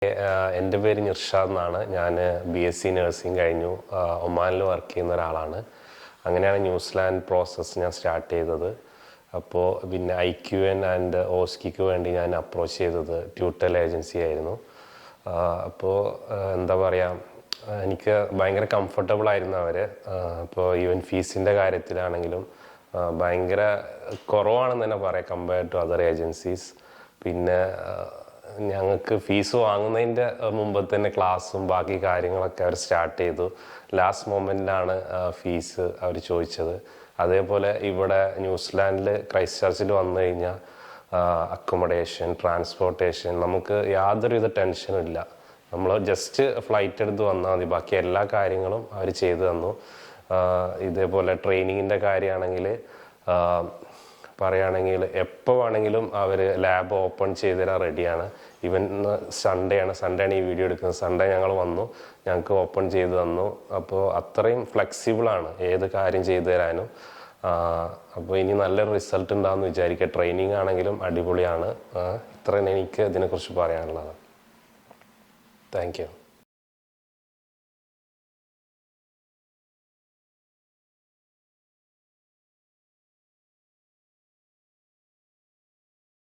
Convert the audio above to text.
എൻ്റെ പേര് നിർഷാദ് എന്നാണ്. ഞാൻ BSc നഴ്സിംഗ് കഴിഞ്ഞു. ഒമാനിൽ വർക്ക് ചെയ്യുന്ന ഒരാളാണ്. അങ്ങനെയാണ് ന്യൂസിലാൻഡ് പ്രോസസ്സ് ഞാൻ സ്റ്റാർട്ട് ചെയ്തത്. അപ്പോൾ പിന്നെ IQN ആൻഡ് OSCEക്ക് വേണ്ടി ഞാൻ അപ്രോച്ച് ചെയ്തത് ട്യൂട്ടൽ ഏജൻസി ആയിരുന്നു. അപ്പോൾ എന്താ പറയുക, എനിക്ക് ഭയങ്കര കംഫർട്ടബിൾ ആയിരുന്നു അവർ. അപ്പോൾ ഈവൻ ഫീസിൻ്റെ കാര്യത്തിലാണെങ്കിലും ഭയങ്കര കുറവാണെന്ന് തന്നെ പറയാം കമ്പയർഡ് ടു അതർ ഏജൻസീസ്. പിന്നെ ഞങ്ങൾക്ക് ഫീസ് വാങ്ങുന്നതിൻ്റെ മുമ്പ് തന്നെ ക്ലാസ്സും ബാക്കി കാര്യങ്ങളൊക്കെ അവർ സ്റ്റാർട്ട് ചെയ്തു. ലാസ്റ്റ് മൊമെൻറ്റിലാണ് ഫീസ് അവർ ചോദിച്ചത്. അതേപോലെ ഇവിടെ ന്യൂസിലാൻഡിൽ ക്രൈസ്റ്റ് ചർച്ചിൽ വന്നു കഴിഞ്ഞാൽ അക്കോമഡേഷൻ, ട്രാൻസ്പോർട്ടേഷൻ നമുക്ക് യാതൊരുവിധ ടെൻഷനും ഇല്ല. നമ്മൾ ജസ്റ്റ് ഫ്ലൈറ്റ് എടുത്ത് വന്നാൽ മതി, ബാക്കി എല്ലാ കാര്യങ്ങളും അവർ ചെയ്തു തന്നു. ഇതേപോലെ ട്രെയിനിങ്ങിൻ്റെ കാര്യമാണെങ്കിൽ പറയുകയാണെങ്കിൽ എപ്പോൾ വേണമെങ്കിലും അവർ ലാബ് ഓപ്പൺ ചെയ്ത് തരാൻ റെഡിയാണ്. ഈവൻ സൺഡേ ആണ് ഈ വീഡിയോ എടുക്കുന്നത്. സൺഡേ ഞങ്ങൾ വന്നു, ഞങ്ങൾക്ക് ഓപ്പൺ ചെയ്ത് തന്നു. അപ്പോൾ അത്രയും ഫ്ലെക്സിബിളാണ് ഏത് കാര്യം ചെയ്തു തരാനും. അപ്പോൾ ഇനി നല്ലൊരു റിസൾട്ട് ഉണ്ടാകുമെന്ന് വിചാരിക്കുക. ട്രെയിനിങ് ആണെങ്കിലും അടിപൊളിയാണ്. ഇത്രയും എനിക്ക് ഇതിനെക്കുറിച്ച് പറയാനുള്ളത്. Thank you.